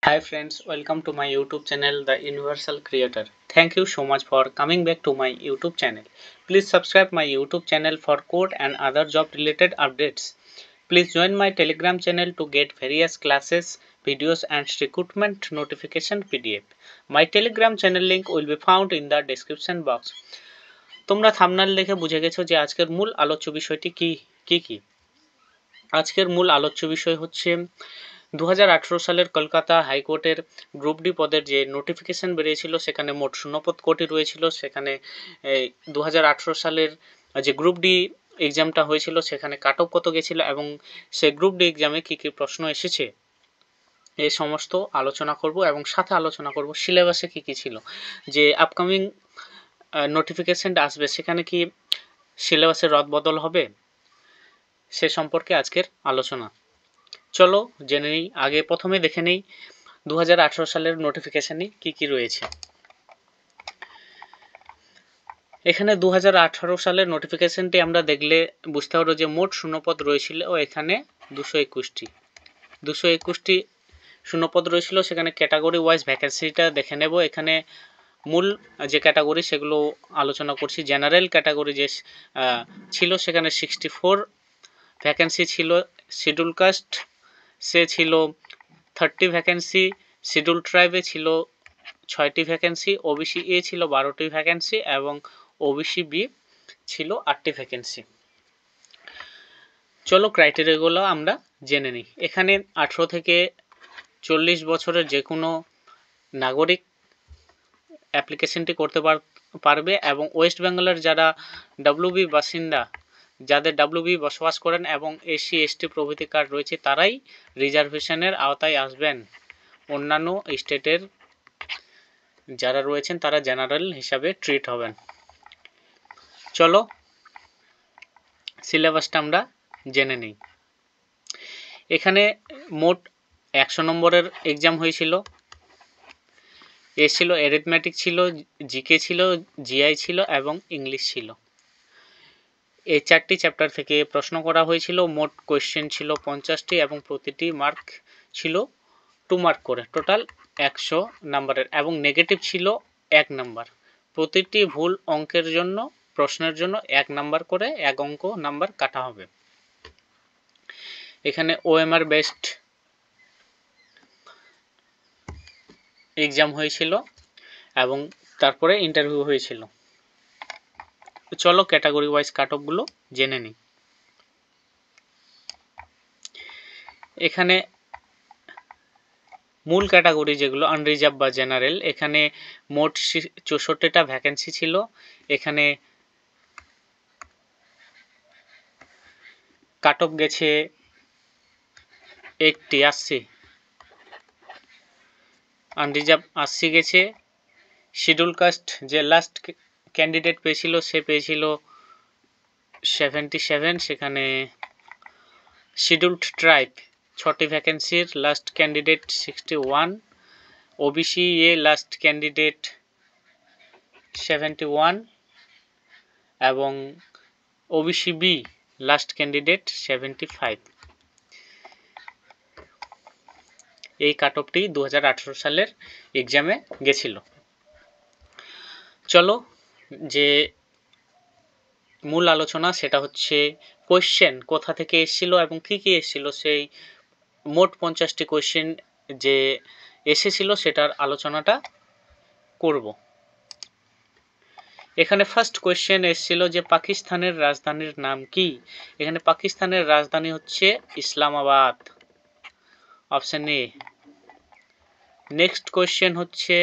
Hi friends, welcome to my YouTube channel The Universal Creator. Thank you so much for coming back to my YouTube channel. Please subscribe my YouTube channel for code and other job related updates. Please join my Telegram channel to get various classes, videos and recruitment notification PDF. My Telegram channel link will be found in the description box. তোমরা thumbnail দেখে বুঝে গেছো যে আজকের মূল আলোচ্য বিষয়টি কি। আজকের মূল আলোচ্য বিষয় হচ্ছে 2018 সালের কলকাতা হাইকোর্টের গ্রুপ ডি পদের যে নোটিফিকেশন বেরিয়েছিল সেখানে মোট শূন্যপদ কটি রয়েছিল। সেখানে 2018 সালের যে গ্রুপ ডি এক্সামটা হয়েছিল সেখানে কাট অফ কত গেছিল এবং সেই গ্রুপ ডি এক্সামে কী কী প্রশ্ন এসেছে এই সমস্ত আলোচনা করব এবং সাথে আলোচনা করব সিলেবাসে কী কী ছিল, যে আপকামিং নোটিফিকেশনটা আসবে সেখানে কি সিলেবাসের রদবদল হবে সে সম্পর্কে আজকের আলোচনা। চলো জেনে নিই। আগে প্রথমে দেখে নেই 2018 সালের নোটিফিকেশনে কি কি রয়েছে। এখানে 2018 সালের নোটিফিকেশনটি আমরা দেখলে বুঝতে পারবো যে মোট শূন্যপদ রয়েছিল ও এখানে 221টি শূন্যপদ রয়েছিল। সেখানে ক্যাটাগরি ওয়াইজ ভ্যাকেন্সিটা দেখে নেব। এখানে মূল যে ক্যাটাগরি সেগুলো আলোচনা করছি। জেনারেল ক্যাটাগরি যে ছিল সেখানে 64 ভ্যাকেন্সি ছিল। শিডিউল কাস্ট সে ছিল 30 ভ্যাকেন্সি, শিডিউল ট্রাইবে ছিল 6টি ভ্যাকেন্সি, ওবিসি এ ছিল 12টি ভ্যাকেন্সি এবং ওবিসি বি ছিল 8টি ভ্যাকেন্সি। চলো ক্রাইটেরিয়াগুলো আমরা জেনে নিই। এখানে 18 থেকে 40 বছরের যে কোনো নাগরিক অ্যাপ্লিকেশনটি করতে পারবে এবং ওয়েস্ট বেঙ্গলের যারা ডাব্লিউবি বাসিন্দা, যাদের ডাব্লিউবি বসবাস করেন এবং এসসি এসটি প্রভৃতি কার্ড রয়েছে তারাই রিজার্ভেশনের আওতায় আসবেন। অন্যান্য স্টেটের যারা রয়েছেন তারা জেনারেল হিসাবে ট্রিট হবেন। চলো সিলেবাসটা আমরা জেনে নিই। এখানে মোট 100 নম্বরের এক্সাম হয়েছিল। এ ছিল অ্যারিথমেটিক ছিল, জিকে ছিল, জিআই ছিল এবং ইংলিশ ছিল। এই 4টি চ্যাপ্টার থেকে প্রশ্ন করা হয়েছিল। মোট কোয়েশ্চেন ছিল 50টি এবং প্রতিটি মার্ক ছিল 2 মার্ক করে, টোটাল 100 নাম্বারের এবং নেগেটিভ ছিল 1 নাম্বার। প্রতিটি ভুল অঙ্কের জন্য প্রশ্নের জন্য 1 নাম্বার করে 1 অঙ্ক নাম্বার কাটা হবে। এখানে ওএমআর বেসড এক্সাম হয়েছিল এবং তারপরে ইন্টারভিউ হয়েছিল। চলো ক্যাটাগরি ওয়াইজ কাট অফগুলো জেনে নিই। এখানে মূল ক্যাটাগরি যেগুলো আনরিজার্ভ বা জেনারেল, এখানে মোট 64টা ভ্যাকেন্সি ছিল। এখানে কাট অফ গেছে 80 আনরিজার্ভ 80 গেছে। শিডিউল কাস্ট যে লাস্ট ক্যান্ডিডেট পেয়েছিল সে পেয়েছিল 77। সেখানে শিডিউলড ট্রাইব 6টি ভ্যাকেন্সির লাস্ট ক্যান্ডিডেট 61। ওবিসি এ লাস্ট ক্যান্ডিডেট 71 এবং ওবিসি বি লাস্ট ক্যান্ডিডেট 75। এই কাট অফটি 2018 সালের এক্সামে গেছিল। চলো যে মূল আলোচনা সেটা হচ্ছে কোয়েশ্চেন কোথা থেকে এসেছিল এবং কী কী এসেছিল। সেই মোট 50টি কোয়েশ্চেন যে এসেছিল সেটার আলোচনাটা করব। এখানে ফার্স্ট কোয়েশ্চেন এসেছিল যে পাকিস্তানের রাজধানীর নাম কি। এখানে পাকিস্তানের রাজধানী হচ্ছে Islamabad, option A. Next question হচ্ছে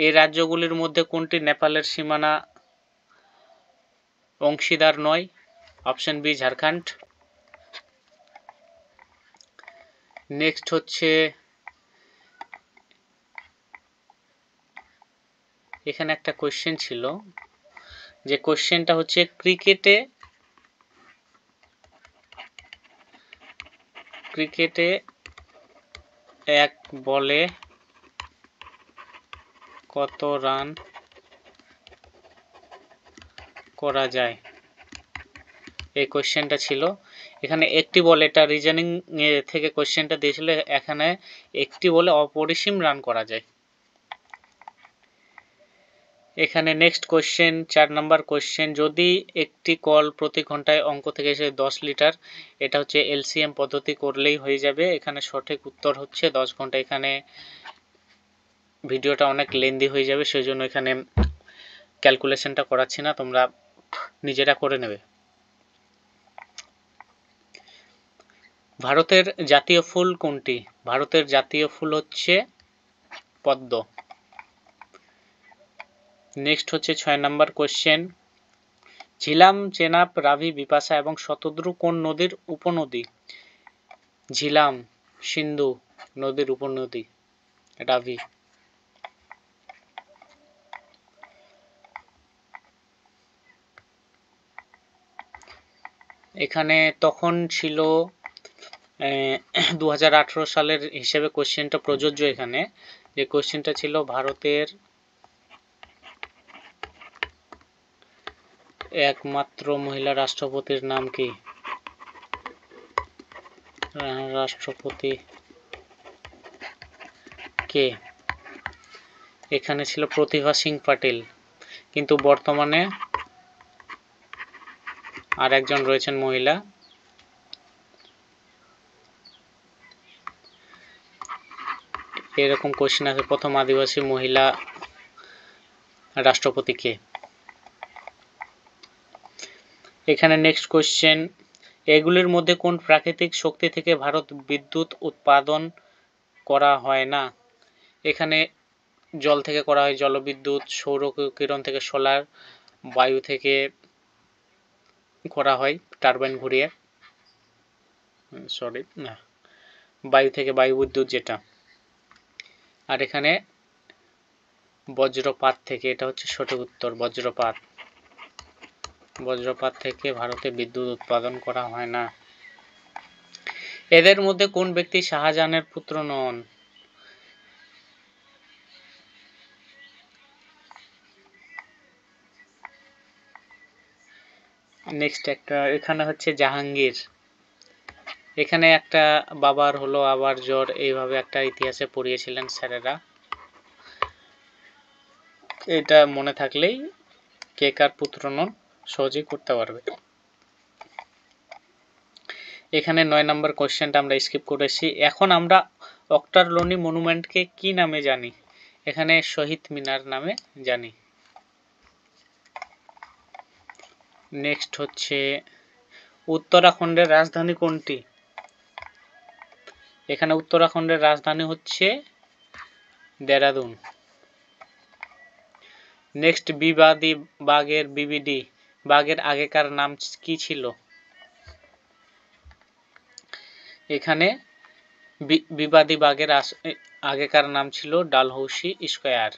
এই রাজ্যগুলির মধ্যে কোনটি নেপালের সীমানা অংশীদার নয়, অপশন বি ঝাড়খণ্ড। নেক্সট হচ্ছে এখানে একটা কোয়েশ্চেন ছিল, যে কোয়েশ্চেনটা হচ্ছে ক্রিকেটে এক বলে কত রান করা যায়, এই কোয়েশ্চেনটা ছিল। এখানে একটি বল, এটা রিজনিং থেকে কোশ্চেনটা দিয়েছিল, এখানে একটি বলে অপরিসীম রান করা যায়। এখানে নেক্সট কোশ্চেন 4 নাম্বার কোশ্চেন, যদি একটি কল প্রতি ঘন্টায় অঙ্ক থেকে এসে 10 লিটার, এটা হচ্ছে এলসিএম পদ্ধতি করলেই হয়ে যাবে। এখানে সঠিক উত্তর হচ্ছে 10 ঘন্টা। এখানে ভিডিওটা অনেক লেন্দি হয়ে যাবে, সেই জন্য এখানে ক্যালকুলেশনটা করাচ্ছি না, তোমরা নিজেরা করে নেবে। ভারতের জাতীয় ফুল কোনটি? ভারতের জাতীয় ফুল হচ্ছে পদ্ম। নেক্সট হচ্ছে 6 নাম্বার কোশ্চেন, ঝিলাম, চেনাব, রাভি, বিপাশা এবং শতদ্রু কোন নদীর উপনদী? ঝিলাম সিন্ধু নদীর উপনদী, রাভি। এখানে তখন ছিল 2018 সালের হিসেবে কোশ্চেনটা প্রযোজ্য। এখানে যে কোশ্চেনটা ছিল, ভারতের একমাত্র মহিলা রাষ্ট্রপতির নাম কি? রাষ্ট্রপতি কে? এখানে ছিল প্রতিভা সিং পাটিল, কিন্তু বর্তমানে আর একজন রয়েছেন মহিলা। এরকম কোশ্চেন আছে, প্রথম আদিবাসী মহিলা রাষ্ট্রপতি কে? এখানে নেক্সট কোশ্চেন, এগুলির মধ্যে কোন প্রাকৃতিক শক্তি থেকে ভারত বিদ্যুৎ উৎপাদন করা হয় না? এখানে জল থেকে করা হয় জলবিদ্যুৎ, সৌর কিরণ থেকে সোলার, বায়ু থেকে করা হয় টারবাইন ঘুরিয়ে, বায়ু থেকে বায়ু বিদ্যুৎ যেটা, আর এখানে বজ্রপাত থেকে, এটা হচ্ছে সঠিক উত্তর, বজ্রপাত। বজ্রপাত থেকে ভারতে বিদ্যুৎ উৎপাদন করা হয় না। এদের মধ্যে কোন ব্যক্তি শাহজাহানের পুত্র নন? নেক্সট একটা, এখানে হচ্ছে জাহাঙ্গীর। এখানে একটা বাবার হলো আবার জ্বর, এইভাবে একটা ইতিহাসে পড়িয়েছিলেন স্যারেরা, এটা মনে থাকলেই কে কার পুত্র নন সহজেই করতে পারবে। এখানে 9 নম্বর কোশ্চেনটা আমরা স্কিপ করেছি। এখন আমরা অক্টারলোনি মনুমেন্টকে কি নামে জানি? এখানে শহীদ মিনার নামে জানি। নেক্সট হচ্ছে, উত্তরাখণ্ডের রাজধানী কোনটি? এখানে উত্তরাখণ্ডের রাজধানী হচ্ছে দেরাদুন। নেক্সট, বিবাদী বাগের বিবিডি বাগের আগেকার নাম কি ছিল? এখানে বিবাদী বাগের আগেকার নাম ছিল ডালহৌসি স্কয়ার।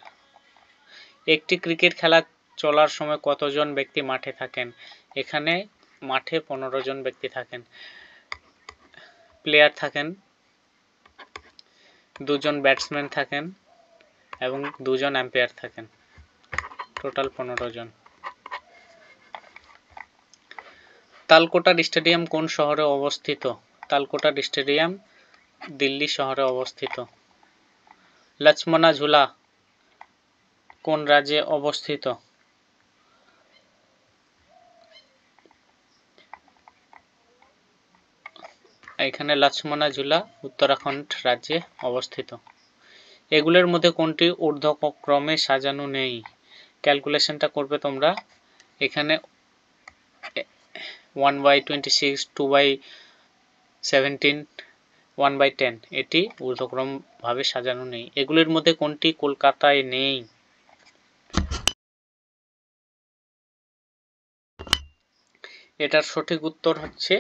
একটি ক্রিকেট খেলা চলার সময় কতজন ব্যক্তি মাঠে থাকেন? এখানে মাঠে 15 জন ব্যক্তি থাকেন। প্লেয়ার থাকেন, 2 জন ব্যাটসম্যান থাকেন এবং 2 জন আম্পায়ার থাকেন, টোটাল 15 জন। তালকোটার স্টেডিয়াম কোন শহরে অবস্থিত? তালকোটার স্টেডিয়াম দিল্লি শহরে অবস্থিত। লক্ষ্মণা ঝুলা কোন রাজ্যে অবস্থিত? এখানে লক্ষ্মণা ঝুলা উত্তরাখণ্ড রাজ্যে অবস্থিত। এগুলোর মধ্যে কোনটি ঊর্ধ্বক্রমে সাজানো নেই? ক্যালকুলেশনটা করবে তোমরা। এখানে 1/26, 2/17, 1/10 এটি ঊর্ধ্বক্রম ভাবে সাজানো নেই। এগুলির মধ্যে কোনটি কলকাতায় নেই? এটার সঠিক উত্তর হচ্ছে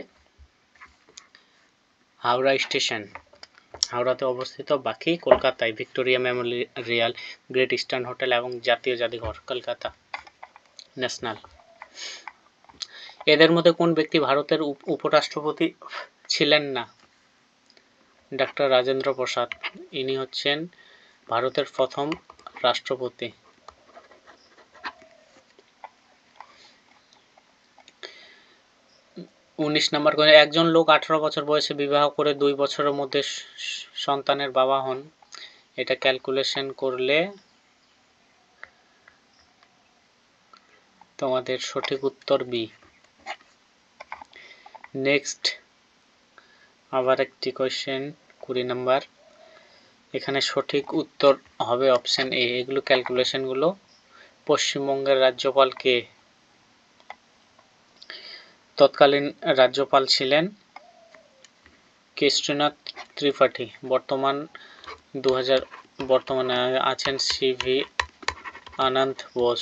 হাওড়া স্টেশন, হাওড়াতে অবস্থিত। বাকি কলকাতায় Victoria Memorial, great eastern hotel এবং জাতীয় জাদুঘর কলকাতা ন্যাশনাল। এদের মধ্যে কোন ব্যক্তি ভারতের উপরাষ্ট্রপতি ছিলেন না? ডক্টর রাজেন্দ্র প্রসাদ, ইনি হচ্ছেন ভারতের প্রথম রাষ্ট্রপতি। 19 নম্বর করে একজন লোক 18 বছর বয়সে বিবাহ করে 2 বছরের মধ্যে সন্তানের বাবা হন, এটা ক্যালকুলেশন করলে তোমাদের সঠিক উত্তর বি। নেক্সট আবার একটি কোয়েশ্চেন 20 নম্বর, এখানে সঠিক উত্তর হবে অপশন এ। এগুলো ক্যালকুলেশনগুলো। পশ্চিমবঙ্গের রাজ্যপাল কে? তৎকালীন রাজ্যপাল ছিলেন কেষ্টনাথ ত্রিপাঠী। বর্তমানে আছেন সিভি আনন্দ বোস।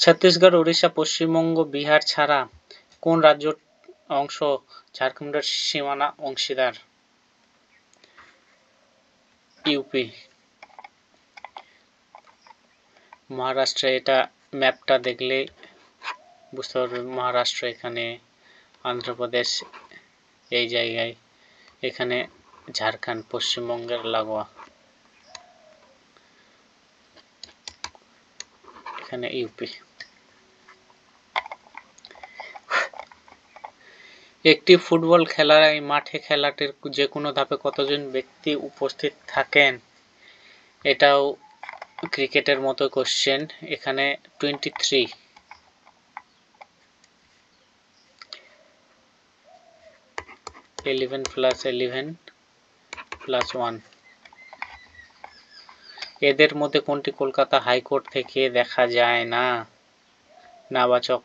ছত্তিশগড়, উড়িষ্যা, পশ্চিমবঙ্গ, বিহার ছাড়া কোন রাজ্য অংশ ঝাড়খণ্ডের সীমানা অংশীদার? ইউপি। মহারাষ্ট্র, এটা ম্যাপটা দেখলে বুঝতে পারবে মহারাষ্ট্র এখানে, অন্ধ্রপ্রদেশ এই জায়গায়, এখানে ঝাড়খণ্ড পশ্চিমবঙ্গের লাগোয়া, এখানে ইউপি। একটি ফুটবল খেলার মাঠে খেলাটির যে কোনো ধাপে কতজন ব্যক্তি উপস্থিত থাকেন? এটাও ক্রিকেটের মতো কোশ্চেন। এখানে 23। 11 + 11 + 1। এদের মধ্যে কোনটি কলকাতা হাইকোর্ট থেকে দেখা যায় না? নাবাচক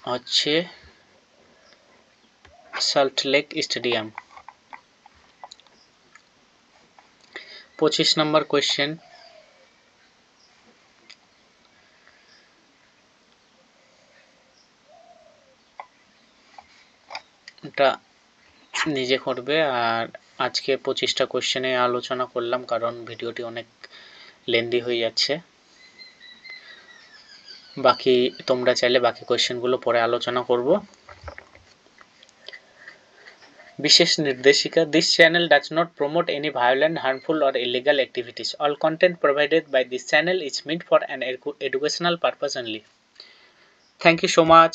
হচ্ছে সল্টলেক স্টেডিয়াম। 25 নম্বর কোয়েশ্চেন, এটা নিজে করবে। আর আজকে 25টা কোয়েশ্চেনে আলোচনা করলাম, কারণ ভিডিওটি অনেক লেন্দি হয়ে যাচ্ছে। বাকি তোমরা চাইলে বাকি কোয়েশ্চেনগুলো পরে আলোচনা করব। বিশেষ নির্দেশিকা, this channel does not promote any violent, harmful or illegal activities. All content provided by this channel is meant for an educational purpose only. Thank you so much.